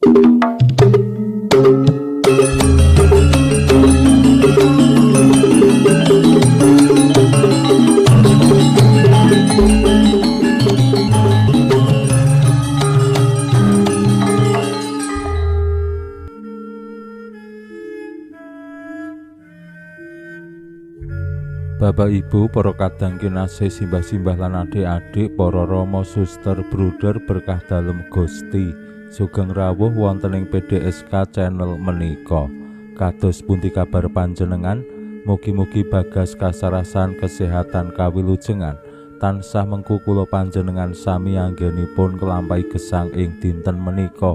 Bapak Ibu, para kadang kinasih, simbah-simbah lan adik-adik, para rama, suster, bruder, berkah dalem Gusti, sugeng rawuh wonten ing PDSK channel menika. Kados pundi kabar panjenengan? Mugi-mugi bagas kasarasan kesehatan kawilujengan tansah mengku kula panjenengan sami anggenipun kelampahi gesang ing dinten menika.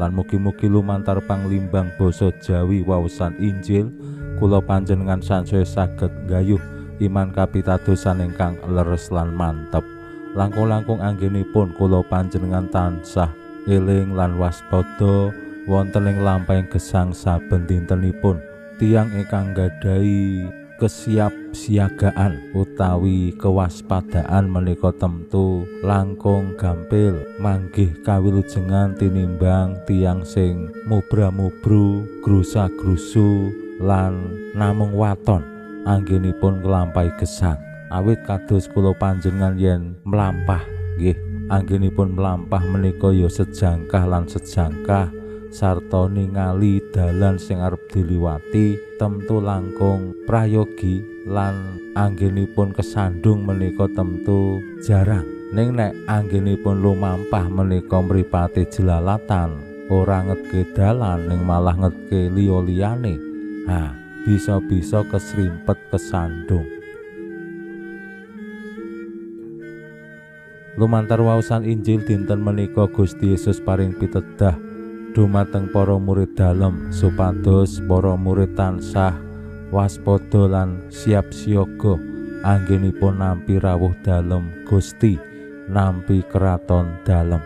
Lan mugi-mugi lumantar panglimbang basa Jawi waosan Injil kula panjenengan sansaya saged nggayuh iman kapitadosan ingkang leres lan mantep. Langkung-langkung anggenipun kula panjenengan tansah eling lan waspada wonten ing lampahing gesang saben dintenipun. Tiyang ingkang gadhahi kesiapsiagaan utawi kewaspadaan menika temtu langkung gampil manggih kawilujengan tinimbang tiyang sing mubra-mubru, grusa-grusu lan namung waton anggenipun nglampahi gesang. Awit kados kula panjenengan yen mlampah nggih, anggenipun mlampah menika ya sejangkah lan sejangkah sarta ningali dalan sing arep diliwati temtu langkung prayogi lan anggenipun kesandung menika temtu jarang. Ning nek anggenipun lumampah menika mripate jelalatan, ora ngetke dalan ning malah ngetke liya-liyane. Bisa-bisa kesrimpet kesandung. Lumantar waosan Injil dinten menika Gusti Yesus paring pitedah dumateng para murid dalem supados para murid tansah waspada lan siap siaga anggenipun nampi rawuh dalem Gusti, nampi kraton dalem.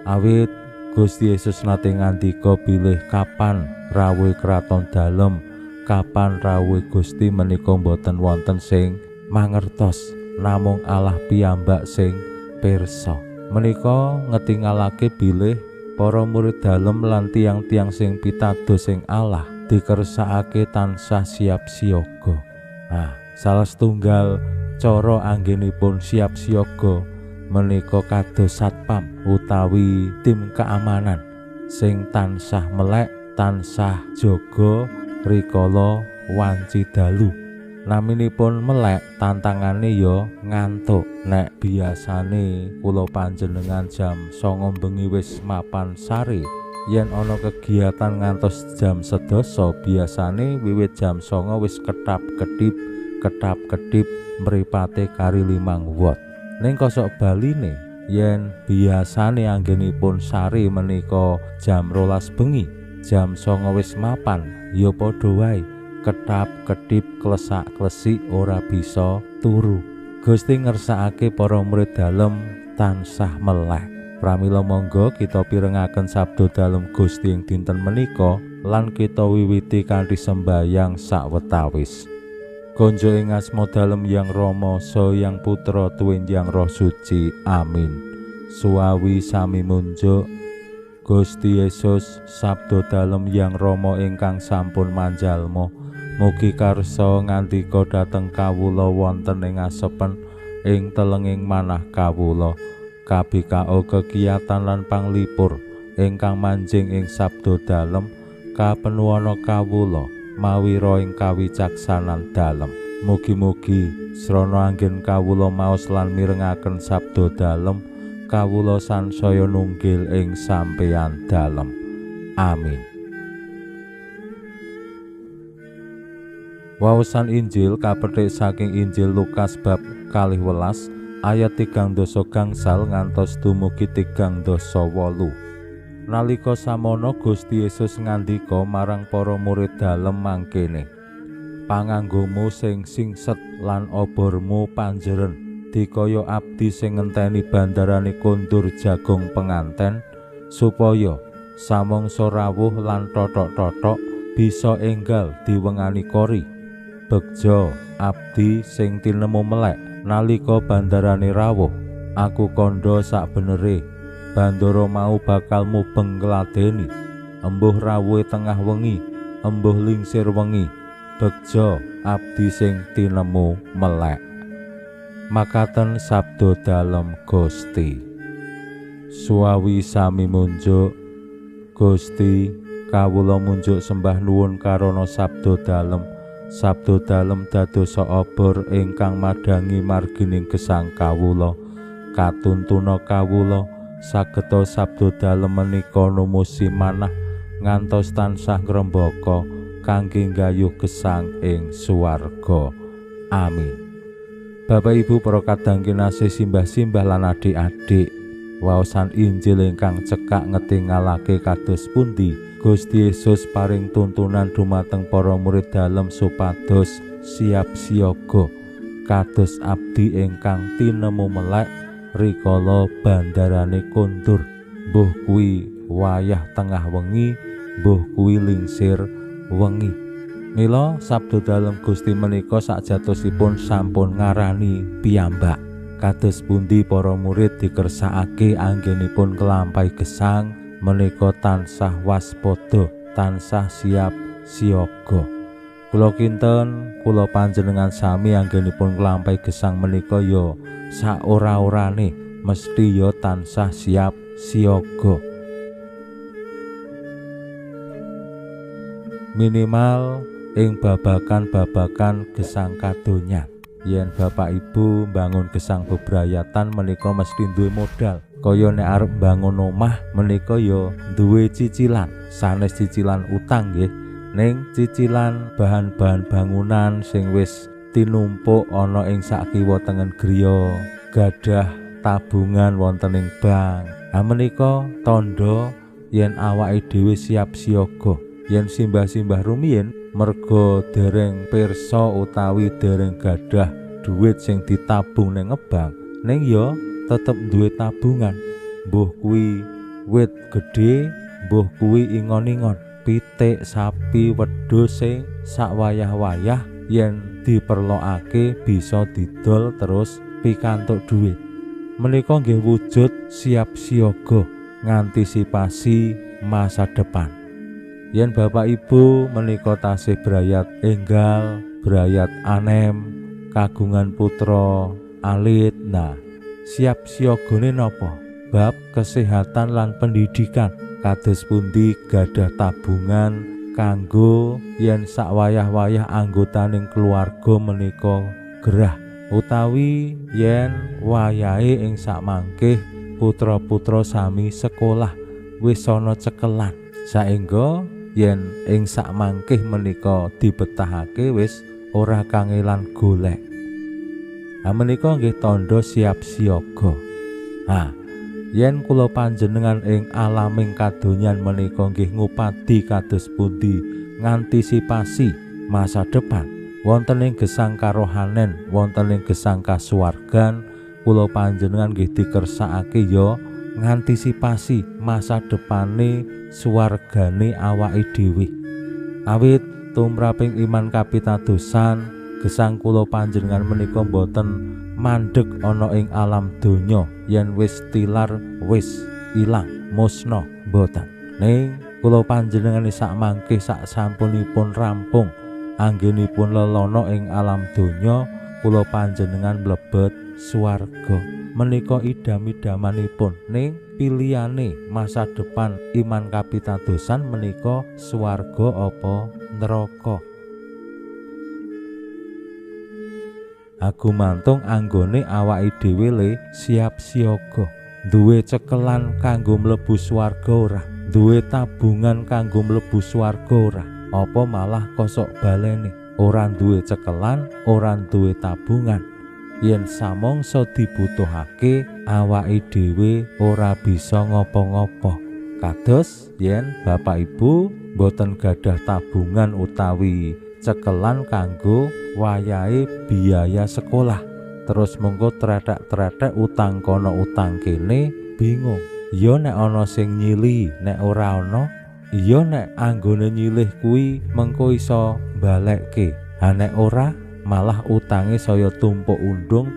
Awit Gusti Yesus nate ngandika bilih kapan rawuh kraton dalem, kapan rawuh Gusti menika boten wonten sing mangertos, namung Allah piyambak sing pirsa. Menika ngetingalake bilih para murid dalem lan tiang-tiang sing pitados sing Allah dikersakake tansah siap siaga. Salah setunggal cara anggenipun siap siaga menika kados satpam utawi tim keamanan sing tansah melek, tansah jaga rikala wanci dalu. Naminipun melek tantangane ya ngantuk. Nek biasane kula panjenengan jam 09.00 bengi wis mapan sare, yen ana kegiatan ngantos jam 11 biasane wiwit jam 09.00 wis ketap-ketip mripate kari 5 watt. Ning kosok baline yen biasane anggenipun sare menika jam 12 bengi, jam 09.00 wis mapan, ya padha wae ketap-ketip klesak-klesik ora bisa turu. Gusti ngersakake para murid dalem tansah melek. Pramila monggo kita pirengaken sabda dalem Gusti ing dinten menika lan kita wiwiti kanthi sembayang sawetawis. Konjo ing asma dalem Yang Rama saha Yang Putra tuwin Yang Roh Suci. Amin. Suawi sami munjuk. Gusti Yesus sabda dalem Yang Rama ingkang sampun manjalma, mugi karsa ngandika dhateng kawula wonten ing asepen ing telenging manah kawula. Kabikao kegiatan lan panglipur ingkang manjing ing sabda dalem kapenuwana kawula mawi roh ing kawicaksanan dalem. Mugi-mugi srana anggen kawula maos lan mirengaken sabda dalem, kawula sansaya nunggil ing sampeyan dalem. Amin. Waosan Injil kapetik saking Injil Lukas bab 12 ayat 3 gangsal ngantos dumugi 3 8. Nalika samono Gusti Yesus ngandika marang para murid dalem mangkene, panganggomu sing singset lan obormu panjeren dikaya abdi sing ngenteni bandarane kondur jagung penganten supaya samangsa rawuh lan totok-totok bisa enggal diwengani kori. Begja abdi sing tinemu melek nalika bandarane rawuh, aku kandha sak benere bandara mau bakal mubeng ngladeni embuh rawuhe tengah wengi, embuh lingsir wengi, bekja abdi sing tinemu melek. Makaten sabda dalem Gusti. Suawi sami munjuk, Gusti kawula munjuk sembah nuwun karana sabda dalem dadosa obor ingkang madangi margining gesang kawula. Katuntuna kawula sageta sabda dalem menika numusi manah ngantos tansah ngrembaka kangge nggayuh gesang ing suwarga. Amin. Bapak Ibu para kadang kinasih simbah-simbah lan adik-adik, waosan Injil ingkang cekak ngetingalake kados pundi Gusti Yesus paring tuntunan dumateng para murid dalem supados siap siaga kados abdi ingkang tinemu melek rikala bandarane kondur, mbuh kuwi wayah tengah wengi, mbuh kuwi lingsir wengi. Mila sabda dalem Gusti menika sakjatosipun sampun ngarani piyambak. Kados pundi para murid dikersakake anggenipun kelampai gesang menika tansah waspada, tansah siap siaga. Kula kinten, kula panjenengan sami anggenipun kelampai gesang menika ya saora-orane mesti ya tansah siap siaga. Minimal ing babakan gesang kadonyan. Yen Bapak Ibu bangun gesang bebrayatan menika mesti duwe modal. Kaya nek arep bangun omah menika ya duwe cicilan. Sanes cicilan utang nggih, ning cicilan bahan-bahan bangunan sing wis tinumpuk ana ing sak kiwa tengen griya, gadah tabungan wonten ing bank. Menika tandha yen awake dhewe siap siaga. Yen simbah-simbah rumiyin merga dereng pirsa utawi dereng gadah duit sing ditabung ning ngebang, ning ya tetep duwe tabungan. Mbuh kuwi wit gedhe, mbuh kuwi ingon-ingon, pitik, sapi, wedhus sing sak wayah-wayah yen diperlokake bisa didol terus pikantuk duit. Menika nggih wujud siap siaga ngantisipasi masa depan. Yen Bapak Ibu menika tasih brayat enggal, brayat anem, kagungan putra alit, nah siap siagane napa? Bab kesehatan lan pendidikan. Kados pundi gadah tabungan kanggo yen sak wayah-wayah anggotaning keluarga menika gerah, utawi yen wayahe ing sak mangkih putra-putra sami sekolah wis ana cekelan, saengga yen ing sak mangkih menika dibetahake wis ora kangelan golek. Menika nggih tandha siap siaga. Yen kula panjenengan ing alaming kadonyan menika nggih ngupadi kados pundi ngantisipasi masa depan wonten ing gesang karohanen, wonten ing gesang kasuwargan, kula panjenengan nggih dikersakake ya ngantisipasi masa depane suwargane awake dhewe. Awit tumraping iman kapitadosan gesang kula panjenengan menika boten mandheg ana ing alam donya yen wis tilar wis ilang musna boten. Ning kula panjenengan sak mangke sak sampunipun rampung anggenipun lelana ing alam donya, kula panjenengan mlebet swarga. Menika idam-idamanipun, ning pilihane masa depan iman kapitadosan menika swarga apa neraka. Gumantung anggone awake dhewe le siap siaga, duwe cekelan kanggo mlebu swarga ora, duwe tabungan kanggo mlebu swarga ora, apa malah kosok balene ora duwe cekelan, ora duwe tabungan. Yen samangsa dibutuhake awake dhewe ora bisa ngapa-ngapa. Kados yen Bapak Ibu boten gadah tabungan utawi cekelan kanggo wayahe biaya sekolah, terus mengko tretek-tretek utang kono utang kene, bingung. Ya nek ana sing nyili, nek ora ana, ya nek anggone nyilih kuwi mengko iso balekke. Nek ora malah utange saya tumpuk undung,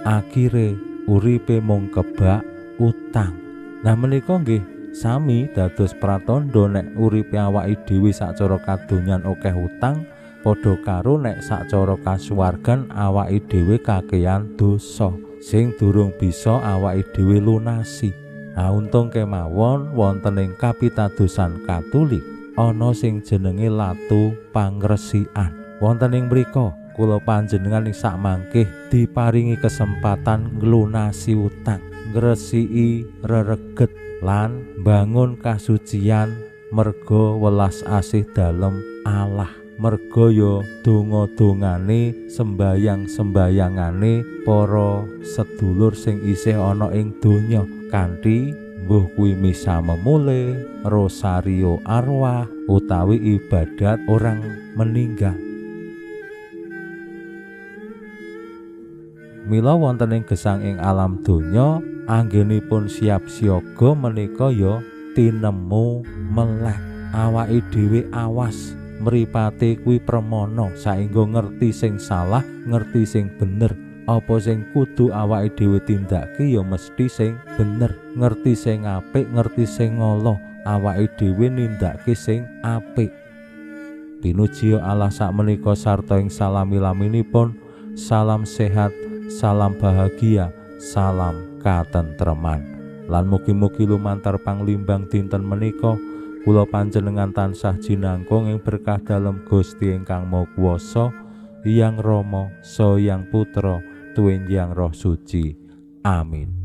akhire uripe mung kebak utang. Nah menika nggih sami dados pratandha nek uripe awake dhewe sacara kadonyan akeh utang, padha karo nek sacara kasuwargan awake dhewe kakehan dosa sing durung bisa awake dhewe lunasi. Untung kemawon wonten ing kapitadosan Katolik ana sing jenenge latu pangresikan. Wonten ing mriku kula panjenengan ing sakmangkih diparingi kesempatan nglunasi utang, ngresiki rereget lan bangun kasucian merga welas asih dalem Allah. Merga ya donga-dongane sembayang-sembayangane para sedulur sing isih ana ing donya kanthi mbuh kuwi misa memule, rosario arwah utawi ibadat orang meninggal. Mila wonten ing gesang ing alam donya anggenipun siap siaga menika ya tinemu meleh. Awake dhewe awas mripate kuwi permana saengga ngerti sing salah, ngerti sing bener. Apa sing kudu awake dhewe tindake ya mesti sing bener, ngerti sing apik, ngerti sing ngala. Awake dhewe nindakake sing apik. Pinuji Allah sakmenika sarta ing salami-laminipun. Salam sehat, salam bahagia, salam katentreman. Lan mugi-mugi lumantar panglimbang dinten menika kula panjenengan tansah jinangkung ing berkah dalem Gusti ingkang Maha Kuwasa, Hyang Rama saha Hyang Putra tuwin Hyang Roh Suci. Amin.